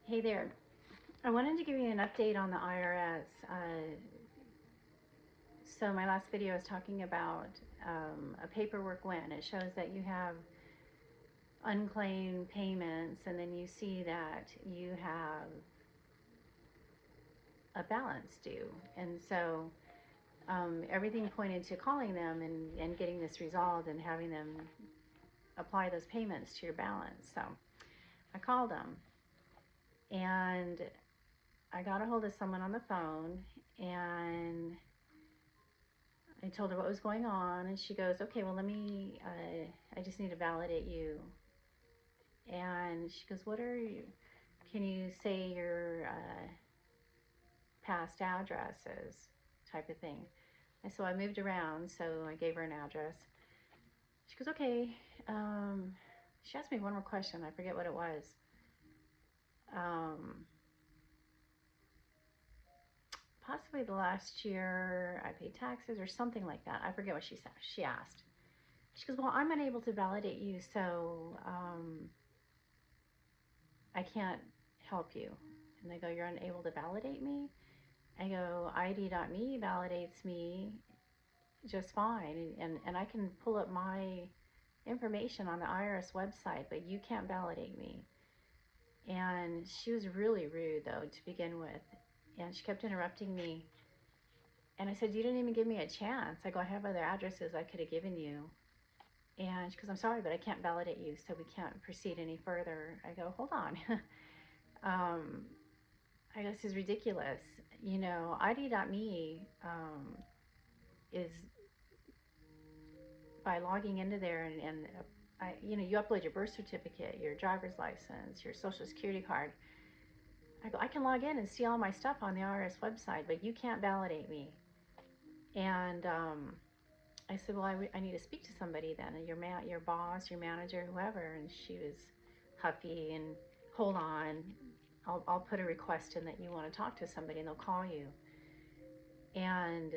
Hey there. I wanted to give you an update on the IRS. So my last video was talking about a paperwork win. It shows that you have unclaimed payments, and then you see that you have a balance due. And so everything pointed to calling them and getting this resolved and having them apply those payments to your balance. So I called them and I got a hold of someone on the phone, and I told her what was going on, and she goes, okay, well, I just need to validate you. And she goes, can you say your past addresses, type of thing. And so I moved around, so I gave her an address. She goes, okay. Um, she asked me one more question. I forget what it was. Um, Possibly the last year I paid taxes or something like that. I forget what she said. She asked. She goes, well, I'm unable to validate you, so I can't help you. And they go, you're unable to validate me? I go, ID.me validates me just fine. And I can pull up my information on the IRS website, but you can't validate me. And she was really rude, though, to begin with. And she kept interrupting me. And I said, you didn't even give me a chance. I go, I have other addresses I could have given you. And she goes, I'm sorry, but I can't validate you, so we can't proceed any further. I go, hold on. um, I guess is ridiculous. ID.me is by logging into there and you upload your birth certificate, your driver's license, your social security card. I go, I can log in and see all my stuff on the IRS website, but you can't validate me. And I said, well, I need to speak to somebody then, your boss, your manager, whoever. And she was huffy and hold on, I'll put a request in that you want to talk to somebody and they'll call you. And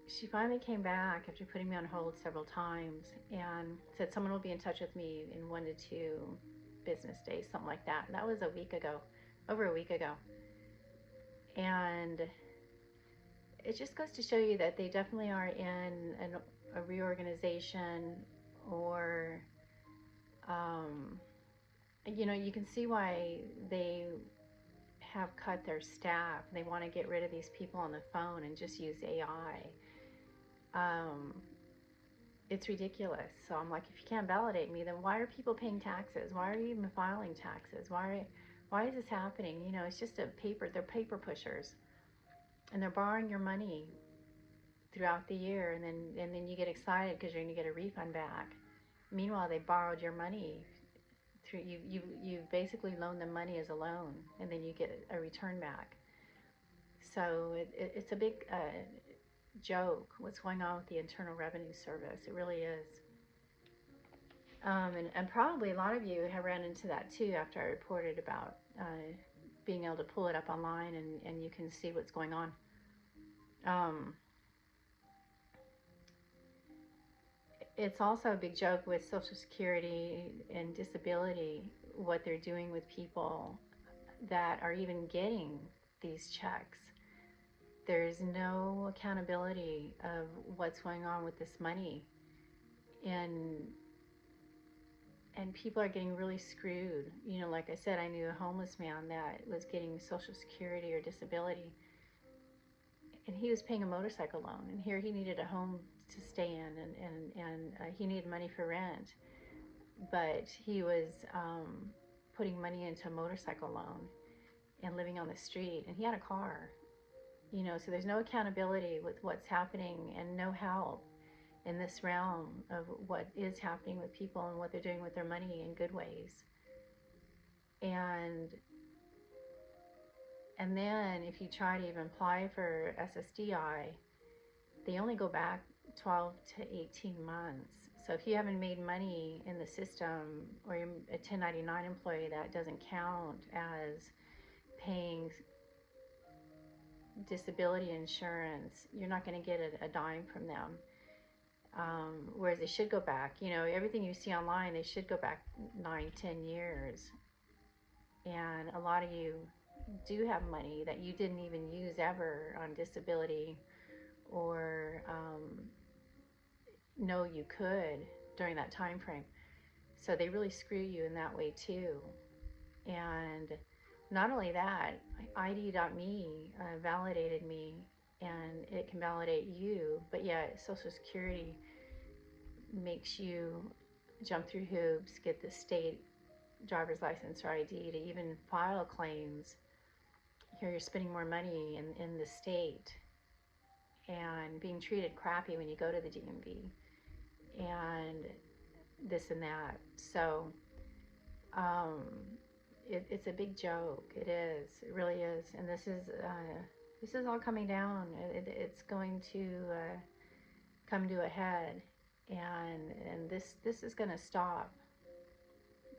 she finally came back after putting me on hold several times and said someone will be in touch with me in 1 to 2 business days, something like that. And that was a week ago, over a week ago. And it just goes to show you that they definitely are in a reorganization, or, you can see why they have cut their staff. They want to get rid of these people on the phone and just use AI. It's ridiculous. So I'm like, if you can't validate me, then why are people paying taxes? Why are you even filing taxes? Why is this happening? It's just they're paper pushers, and they're borrowing your money throughout the year, and then you get excited because you're going to get a refund back. Meanwhile, they borrowed your money through you basically loaned them money as a loan, and then you get a return back. So it's a big joke what's going on with the Internal Revenue Service. It really is. And probably a lot of you have ran into that too after I reported about being able to pull it up online and you can see what's going on. It's also a big joke with Social Security and disability, what they're doing with people that are even getting these checks. There's no accountability of what's going on with this money. And people are getting really screwed. Like I said, I knew a homeless man that was getting Social Security or disability, and he was paying a motorcycle loan, and here he needed a home to stay in, and he needed money for rent, but he was putting money into a motorcycle loan and living on the street, and he had a car. So there's no accountability with what's happening and no help in this realm of what is happening with people and what they're doing with their money in good ways. And then if you try to even apply for SSDI, they only go back 12 to 18 months. So if you haven't made money in the system, or you're a 1099 employee, that doesn't count as paying disability insurance. You're not going to get a dime from them. Whereas they should go back. Everything you see online, they should go back 9, 10 years. And a lot of you do have money that you didn't even use ever on disability, or know you could during that time frame. So they really screw you in that way too. And not only that, ID.me validated me, and it can validate you, but yet Social Security makes you jump through hoops, get the state driver's license or ID to even file claims. Here you're spending more money in the state and being treated crappy when you go to the DMV and this and that. So um, it's a big joke. It is. It really is. And this is all coming down. It's going to come to a head, and this is going to stop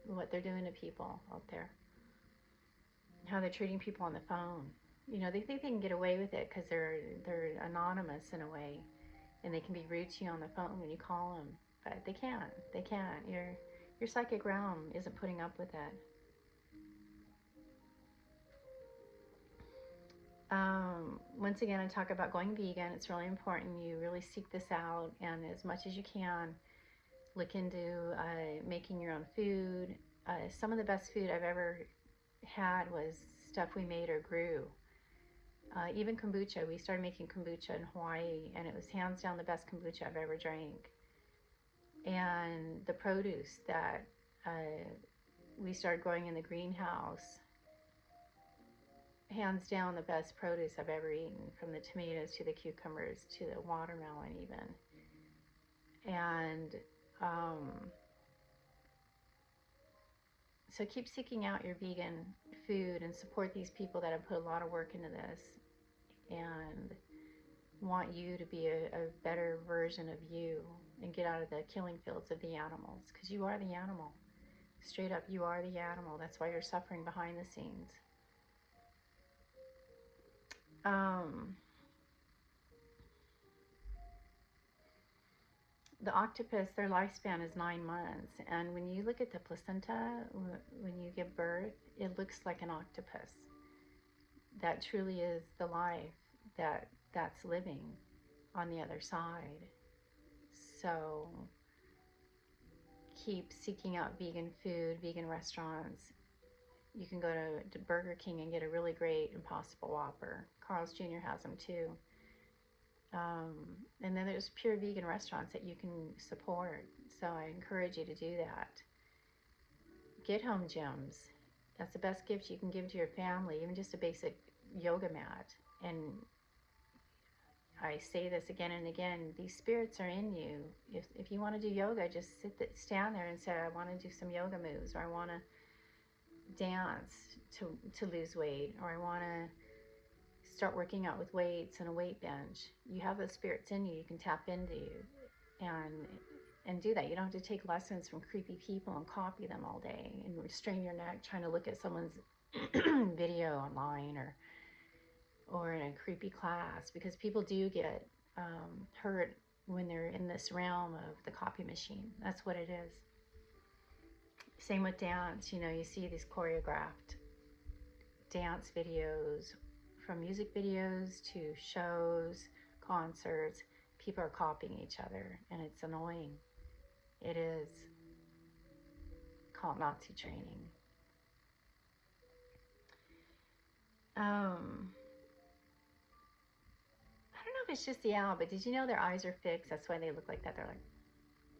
what they're doing to people out there, how they're treating people on the phone. They think they can get away with it because they're anonymous in a way, and they can be rude to you on the phone when you call them, but they can't. They can't. Your psychic realm isn't putting up with it. Once again, I talk about going vegan. It's really important you really seek this out, and as much as you can, look into making your own food. Some of the best food I've ever had was stuff we made or grew. Even kombucha. We started making kombucha in Hawaii, and it was hands down the best kombucha I've ever drank. And the produce that we started growing in the greenhouse, hands down the best produce I've ever eaten, from the tomatoes to the cucumbers to the watermelon even. And so keep seeking out your vegan food and support these people that have put a lot of work into this and want you to be a better version of you and get out of the killing fields of the animals, because you are the animal. Straight up, you are the animal. That's why you're suffering behind the scenes. The octopus, their lifespan is 9 months, and when you look at the placenta, when you give birth, it looks like an octopus. That truly is the life that's living on the other side. So keep seeking out vegan food, vegan restaurants. You can go to Burger King and get a really great Impossible Whopper. Carl's Jr. has them too. And then there's pure vegan restaurants that you can support. So I encourage you to do that. Get home gyms. That's the best gift you can give to your family, even just a basic yoga mat. And I say this again and again, these spirits are in you. If you want to do yoga, just stand there and say, I want to do some yoga moves, or I want to dance to lose weight, or I want to start working out with weights and a weight bench. You have those spirits in you. You can tap into and do that. You don't have to take lessons from creepy people and copy them all day and strain your neck trying to look at someone's video online or in a creepy class, because people do get hurt when they're in this realm of the copy machine. That's what it is. Same with dance. You see these choreographed dance videos, from music videos to shows, concerts. People are copying each other, and it's annoying. It is called Nazi training. I don't know if it's just the owl, but did you know their eyes are fixed? That's why they look like that.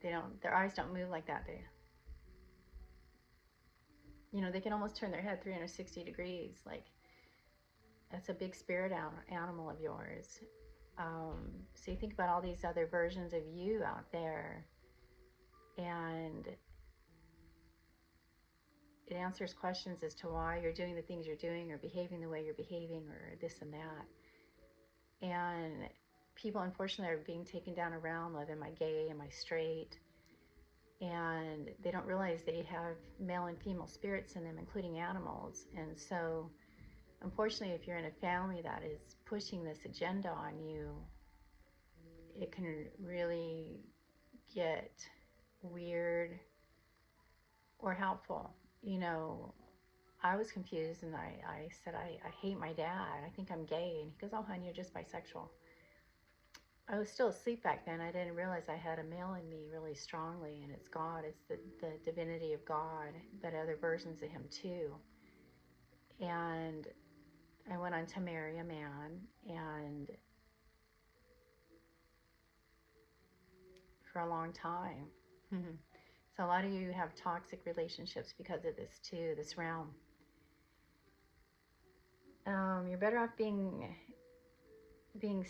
Their eyes don't move like that. They can almost turn their head 360 degrees. Like, that's a big spirit animal of yours. So you think about all these other versions of you out there, and it answers questions as to why you're doing the things you're doing, or behaving the way you're behaving, or this and that. And people, unfortunately, are being taken down a realm of, am I gay, am I straight? And they don't realize they have male and female spirits in them, including animals. And so, unfortunately, if you're in a family that is pushing this agenda on you, it can really get weird or helpful. You know, I was confused and I said, I hate my dad. I think I'm gay. And he goes, oh, honey, you're just bisexual. I was still asleep back then. I didn't realize I had a male in me really strongly, and it's God. It's the divinity of God, but other versions of Him too. And I went on to marry a man, and for a long time. So a lot of you have toxic relationships because of this too, this realm. You're better off being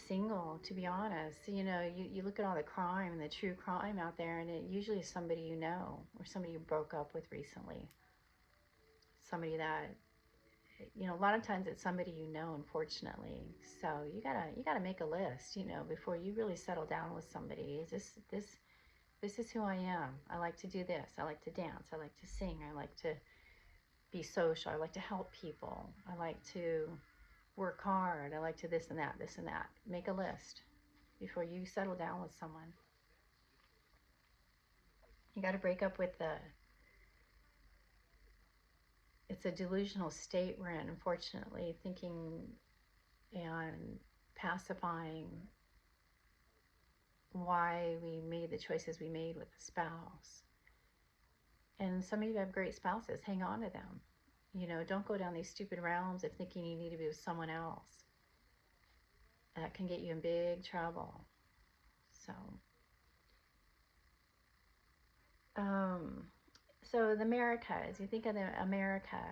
single, to be honest. You know, you look at all the crime, the true crime out there, and it usually is somebody you know or somebody you broke up with recently. Somebody that, you know, a lot of times it's somebody you know, unfortunately. So you gotta make a list, you know, before you really settle down with somebody. Is this is who I am. I like to do this. I like to dance. I like to sing. I like to be social. I like to help people. I like to work hard. I like to this and that, this and that. Make a list before you settle down with someone. You got to break up with it's a delusional state we're in, unfortunately, thinking and pacifying why we made the choices we made with a spouse. And some of you have great spouses. Hang on to them. You know, don't go down these stupid realms of thinking you need to be with someone else. That can get you in big trouble. So, so the Americas, you think of the America,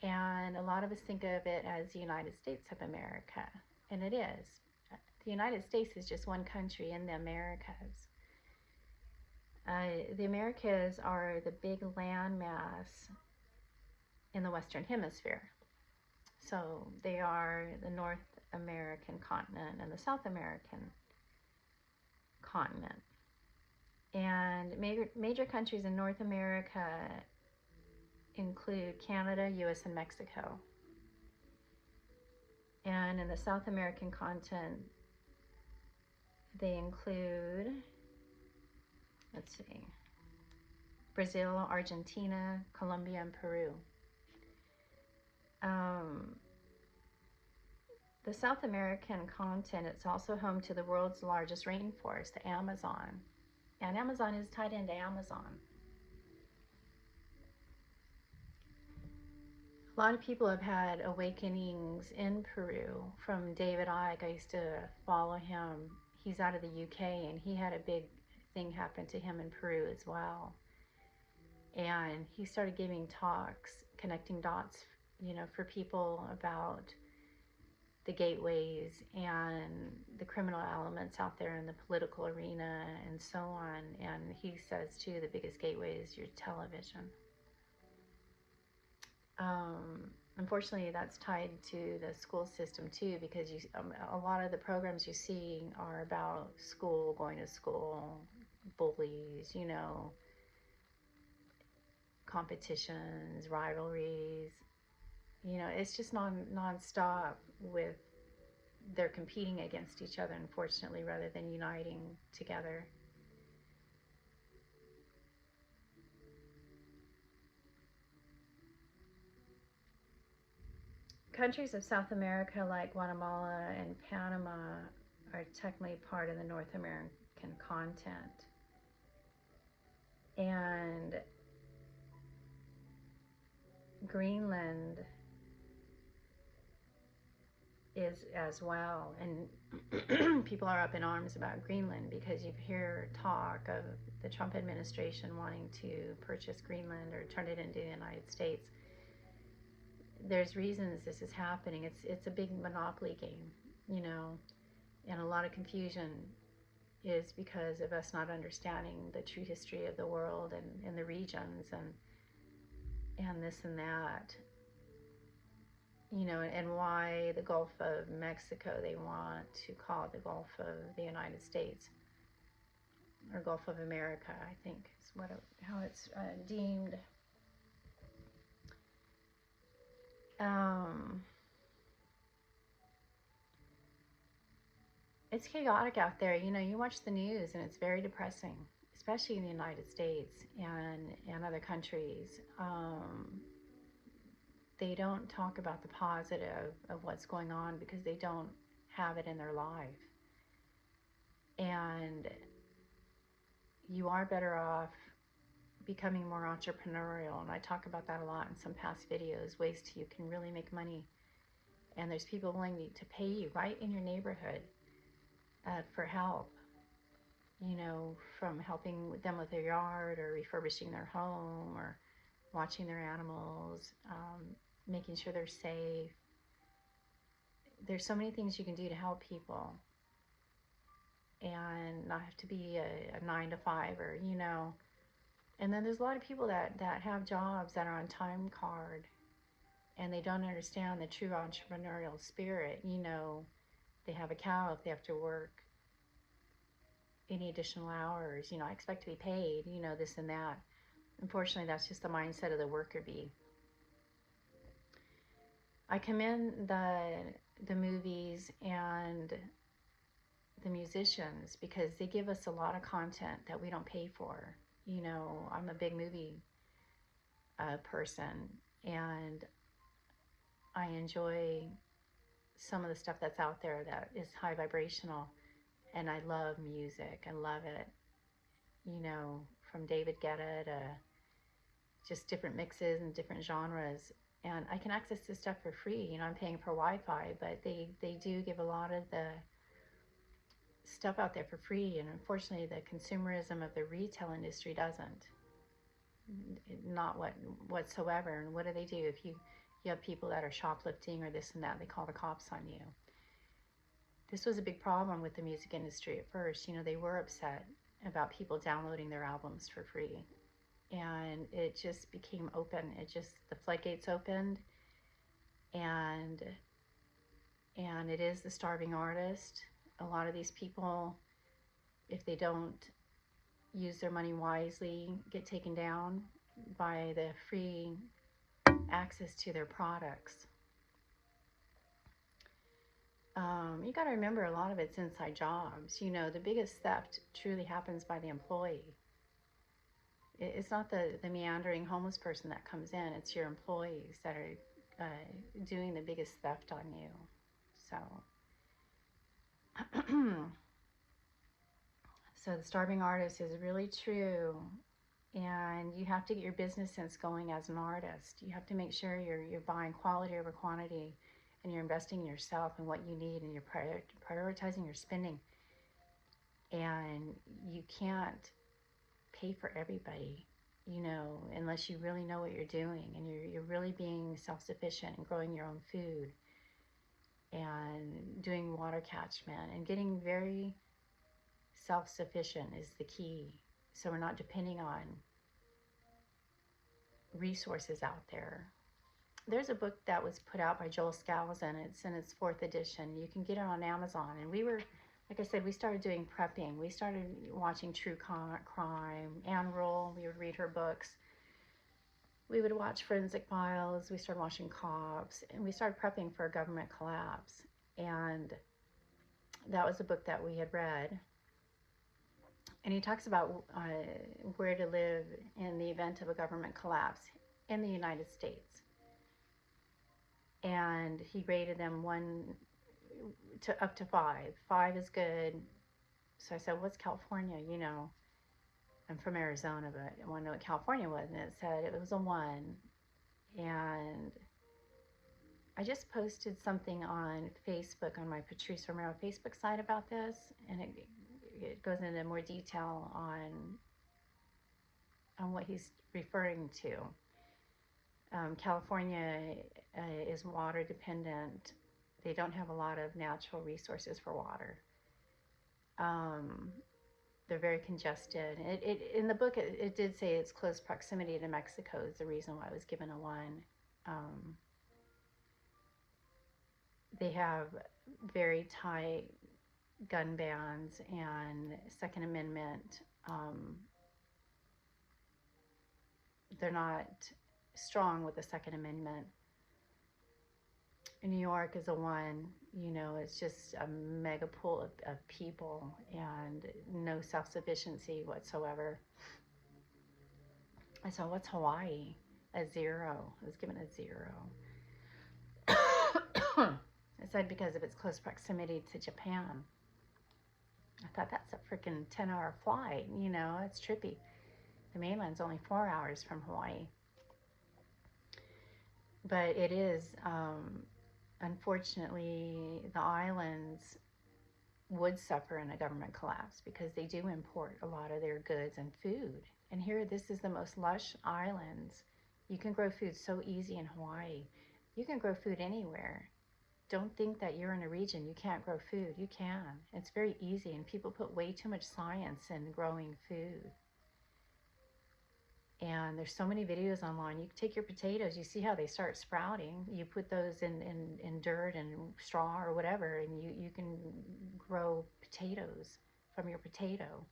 and a lot of us think of it as the United States of America, and it is. The United States is just one country in the Americas. The Americas are the big landmass in the Western Hemisphere. So they are the North American continent and the South American continent. And major countries in North America include Canada, US, and Mexico. And in the South American continent, they include, let's see, Brazil, Argentina, Colombia, and Peru. The South American continent is also home to the world's largest rainforest, the Amazon. And Amazon is tied into Amazon. A lot of people have had awakenings in Peru from David Icke. I used to follow him. He's out of the UK, and he had a big thing happen to him in Peru as well. And he started giving talks, connecting dots, you know, for people about the gateways and the criminal elements out there in the political arena and so on. And he says too, the biggest gateway is your television. Unfortunately, that's tied to the school system too, because a lot of the programs you see are about school, going to school, bullies, you know, competitions, rivalries. You know, it's just non-stop with they're competing against each other, unfortunately, rather than uniting together. Countries of South America like Guatemala and Panama are technically part of the North American continent. And Greenland is as well. And people are up in arms about Greenland because you hear talk of the Trump administration wanting to purchase Greenland or turn it into the United States. There's reasons this is happening. It's a big monopoly game, you know, and a lot of confusion is because of us not understanding the true history of the world and the regions and this and that, you know, and why the Gulf of Mexico they want to call it the Gulf of the United States or Gulf of America, I think is how it's deemed. It's chaotic out there. You know, you watch the news and it's very depressing. especially in the United States and other countries, they don't talk about the positive of what's going on because they don't have it in their life. And you are better off becoming more entrepreneurial. And I talk about that a lot in some past videos, ways you can really make money. And there's people willing to pay you right in your neighborhood for help, from helping them with their yard or refurbishing their home or watching their animals, making sure they're safe. There's so many things you can do to help people and not have to be a 9 to 5 or. And then there's a lot of people that have jobs that are on time card and they don't understand the true entrepreneurial spirit. They have a cow if they have to work any additional hours. I expect to be paid, this and that. Unfortunately, that's just the mindset of the worker bee. I commend the movies and the musicians because they give us a lot of content that we don't pay for. I'm a big movie person, and I enjoy some of the stuff that's out there that is high vibrational, and I love music. I love it, from David Guetta to just different mixes and different genres. And I can access this stuff for free. I'm paying for Wi-Fi, but they do give a lot of the stuff out there for free. And unfortunately, the consumerism of the retail industry doesn't. Not whatsoever. And what do? If you have people that are shoplifting or this and that, they call the cops on you. This was a big problem with the music industry at first. They were upset about people downloading their albums for free. And it just became open. The floodgates opened, and it is the starving artist. A lot of these people, if they don't use their money wisely, get taken down by the free access to their products. You got to remember, a lot of it's inside jobs. The biggest theft truly happens by the employee. It's not the meandering homeless person that comes in. It's your employees that are doing the biggest theft on you. So, so the starving artist is really true. And you have to get your business sense going as an artist. You have to make sure you're buying quality over quantity, and you're investing in yourself and what you need, and you're prioritizing your spending. And you can't pay for everybody, unless you really know what you're doing and you're really being self-sufficient and growing your own food and doing water catchment and getting very self-sufficient is the key. So we're not depending on resources out there. There's a book that was put out by Joel Skousen. It's in its 4th edition. You can get it on Amazon. And we were, like I said, we started doing prepping. We started watching true crime. Anne Rule, we would read her books. We would watch Forensic Files. We started watching Cops. And we started prepping for a government collapse. And that was a book that we had read. And he talks about where to live in the event of a government collapse in the United States. And he rated them 1 to up to 5. 5 is good. So I said, what's California? I'm from Arizona, but I want to know what California was. And it said it was a 1. And I just posted something on Facebook, on my Patrice Romero Facebook site about this. And it goes into more detail on what he's referring to. California is water dependent. They don't have a lot of natural resources for water. They're very congested. In the book, it did say it's close proximity to Mexico is the reason why it was given a 1. They have very tight gun bans and Second Amendment. They're not strong with the Second Amendment. New York is a one, you know, it's just a mega pool of people and no self sufficiency whatsoever. I said, what's Hawaii? A zero. I was given a zero. I said, because of its close proximity to Japan. I thought that's a freaking 10-hour flight. You know, it's trippy. The mainland's only 4 hours from Hawaii. But it is, unfortunately, the islands would suffer in a government collapse because they do import a lot of their goods and food. And here, this is the most lush islands. You can grow food so easy in Hawaii. You can grow food anywhere. Don't think that you're in a region you can't grow food. You can. It's very easy, and people put way too much science in growing food. And there's so many videos online. You take your potatoes, you see how they start sprouting. You put those in dirt and straw or whatever, and you can grow potatoes from your potato.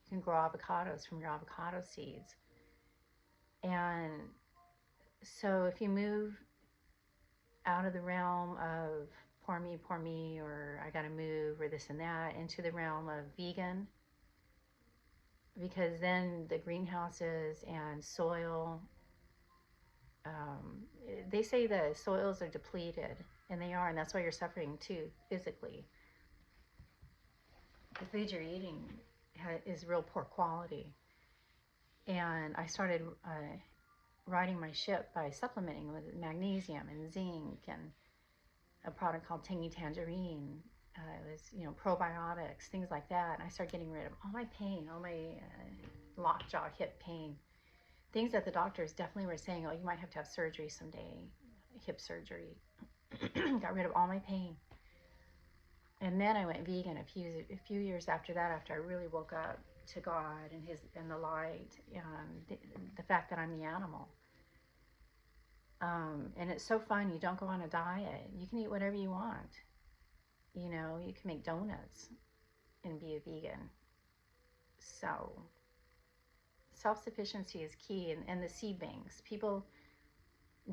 You can grow avocados from your avocado seeds. And so if you move out of the realm of poor me, or I gotta move, or this and that, into the realm of vegan, because then the greenhouses and soil, they say the soils are depleted, and they are, and that's why you're suffering too, physically. The food you're eating is real poor quality. And I started riding my ship by supplementing with magnesium and zinc and a product called Tangy Tangerine. It was, you know, probiotics, things like that. And I started getting rid of all my pain, all my lockjaw, hip pain. Things that the doctors definitely were saying, oh, you might have to have surgery someday, hip surgery. Got rid of all my pain. And then I went vegan a few years after that, after I really woke up to God and the light and the fact that I'm the animal. And it's so fun. You don't go on a diet. You can eat whatever you want. You know, you can make donuts and be a vegan. So self-sufficiency is key. And the seed banks, people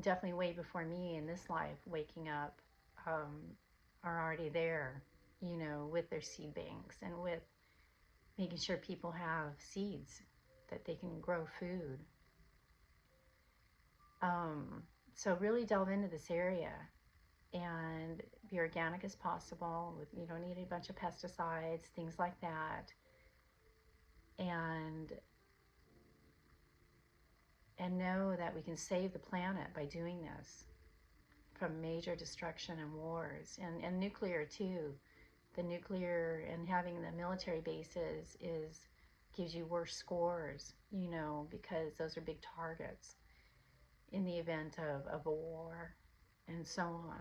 definitely way before me in this life waking up are already there, you know, with their seed banks and with making sure people have seeds that they can grow food. So really delve into this area and be organic as possible. You don't need a bunch of pesticides, things like that. And know that we can save the planet by doing this from major destruction and wars, and nuclear too. The nuclear and having the military bases gives you worse scores, you know, because those are big targets in the event of a war and so on.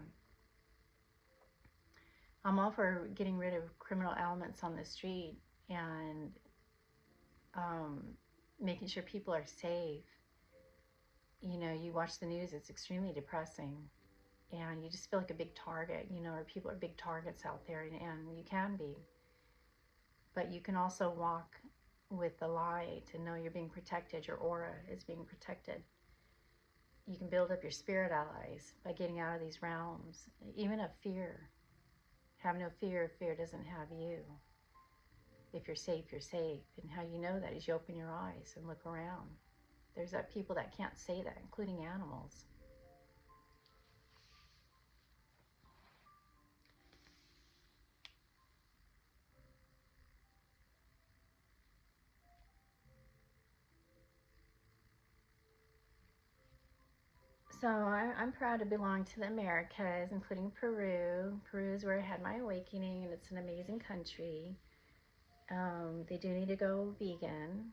I'm all for getting rid of criminal elements on the street and making sure people are safe. You know, you watch the news, it's extremely depressing. And you just feel like a big target, you know, or people are big targets out there, and you can be. But you can also walk with the light and know you're being protected. Your aura is being protected. You can build up your spirit allies by getting out of these realms, even of fear. Have no fear if fear doesn't have you. If you're safe, you're safe. And how you know that is you open your eyes and look around. There's people that can't say that, including animals. So I'm proud to belong to the Americas, including Peru. Peru is where I had my awakening, and it's an amazing country. They do need to go vegan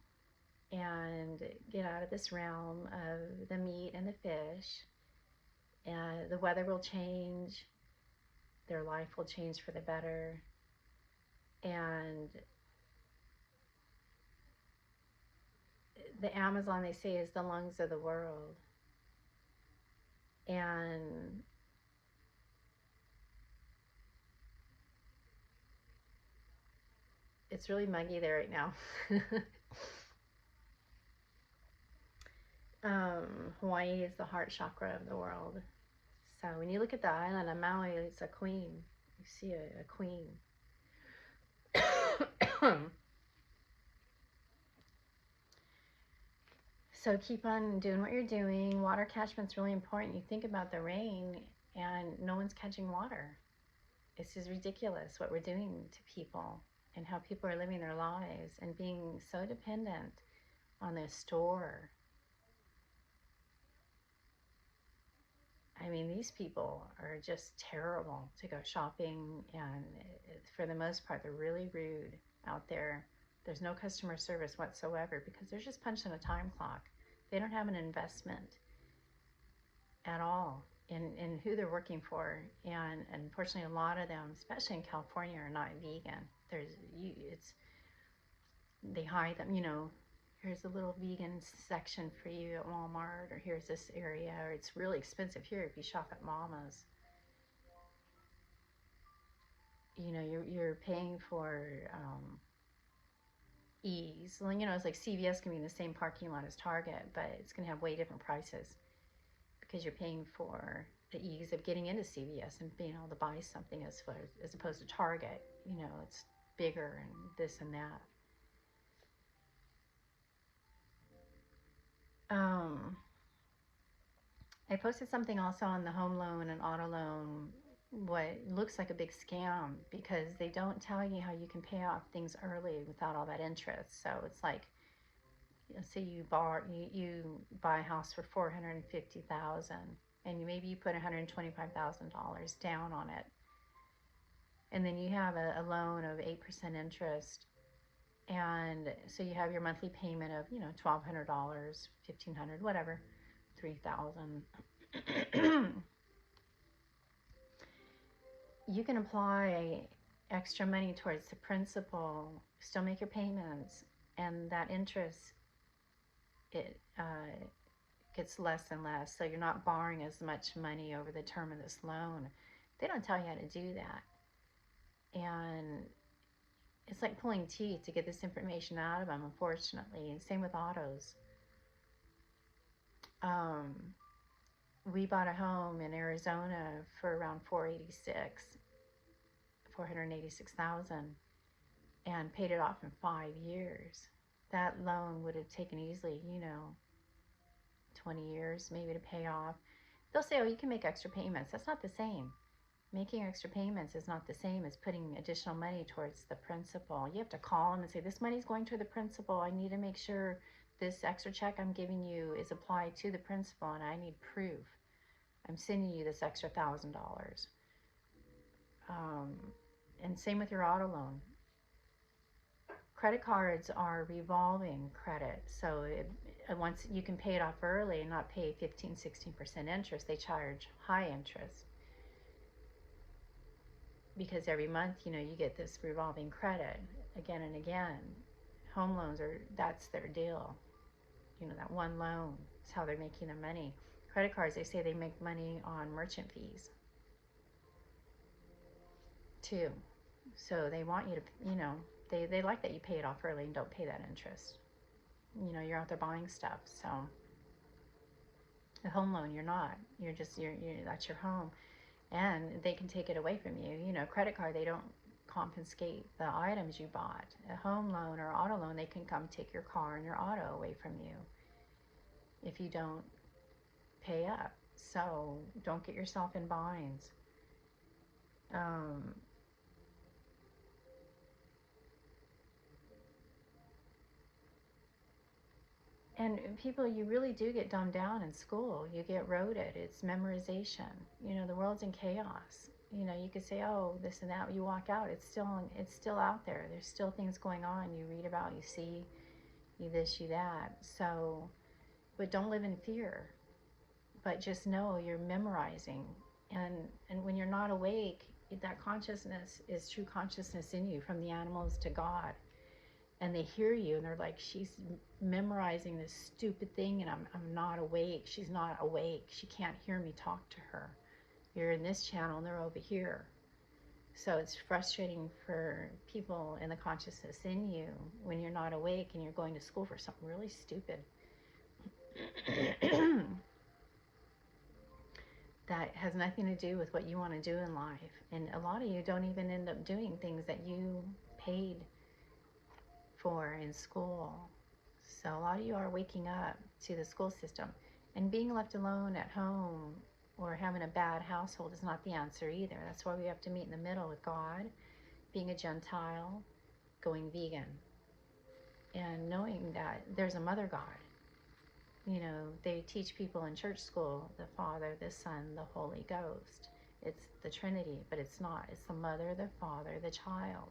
and get out of this realm of the meat and the fish. And the weather will change. Their life will change for the better. And the Amazon, they say, is the lungs of the world. And it's really muggy there right now. Hawaii is the heart chakra of the world. So when you look at the island of Maui, it's a queen. You see a queen. So keep on doing what you're doing. Water catchment's really important. You think about the rain and no one's catching water. This is ridiculous what we're doing to people and how people are living their lives and being so dependent on the store. I mean, these people are just terrible to go shopping, and for the most part, they're really rude out there. There's no customer service whatsoever because they're just punching a time clock. They don't have an investment at all in who they're working for, and unfortunately, a lot of them, especially in California, are not vegan. They hide them. Here's a little vegan section for you at Walmart, or here's this area, or it's really expensive here if you shop at Mama's. You're paying for ease. Well, it's like CVS can be in the same parking lot as Target, but it's going to have way different prices because you're paying for the ease of getting into CVS and being able to buy something as opposed to Target. It's bigger and this and that. I posted something also on the home loan and auto loan, what looks like a big scam, because they don't tell you how you can pay off things early without all that interest. So it's like, say you buy a house for $450,000, and maybe you put $125,000 down on it, and then you have a loan of 8% interest, and so you have your monthly payment of $1,200, $1,500, whatever, $3,000. You can apply extra money towards the principal, still make your payments, and that interest, it gets less and less. So you're not borrowing as much money over the term of this loan. They don't tell you how to do that. And it's like pulling teeth to get this information out of them, unfortunately. And same with autos. We bought a home in Arizona for around $486,000, and paid it off in 5 years. That loan would have taken easily, 20 years maybe to pay off. They'll say, oh, you can make extra payments. That's not the same. Making extra payments is not the same as putting additional money towards the principal. You have to call them and say, this money's going to the principal. I need to make sure this extra check I'm giving you is applied to the principal, and I need proof. I'm sending you this extra $1,000. And same with your auto loan. Credit cards are revolving credit. So once you can pay it off early and not pay 15-16% interest, they charge high interest. Because every month, you get this revolving credit again and again. Home loans that's their deal. That one loan is how they're making their money. Credit cards, they say they make money on merchant fees too. So they want you to, they like that you pay it off early and don't pay that interest. You're out there buying stuff. So the home loan, you're not. You're that's your home. And they can take it away from you. Credit card, they don't confiscate the items you bought. A home loan or auto loan, they can come take your car and your auto away from you if you don't pay up. So don't get yourself in binds. And people, you really do get dumbed down in school. You get roted. It's memorization. The world's in chaos. You could say, oh, this and that. You walk out, it's still out there. There's still things going on. You read about, you see, you this, you that. So, but don't live in fear. But just know you're memorizing. And when you're not awake, that consciousness is true consciousness in you, from the animals to God. And they hear you and they're like, she's memorizing this stupid thing and I'm not awake. She's not awake. She can't hear me talk to her. You're in this channel and they're over here. So it's frustrating for people in the consciousness in you when you're not awake and you're going to school for something really stupid. That has nothing to do with what you want to do in life. And a lot of you don't even end up doing things that you paid for in school. So a lot of you are waking up to the school system. And being left alone at home or having a bad household is not the answer either. That's why we have to meet in the middle with God, being a Gentile, going vegan, and knowing that there's a mother God. You know, they teach people in church school the Father, the Son, the Holy Ghost. It's the Trinity, but it's not. It's the mother, the father, the child.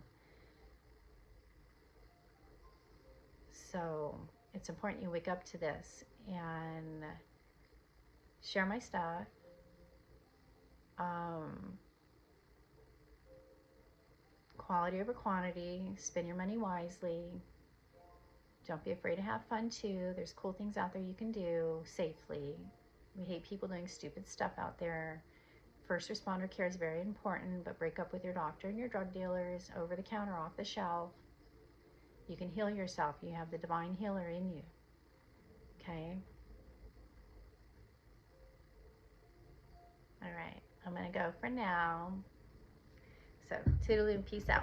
So it's important you wake up to this and share my stuff. Quality over quantity. Spend your money wisely. Don't be afraid to have fun too. There's cool things out there you can do safely. We hate people doing stupid stuff out there. First responder care is very important, but break up with your doctor and your drug dealers, over the counter, off the shelf. You can heal yourself. You have the divine healer in you. Okay? All right. I'm going to go for now. So, toodaloo and peace out.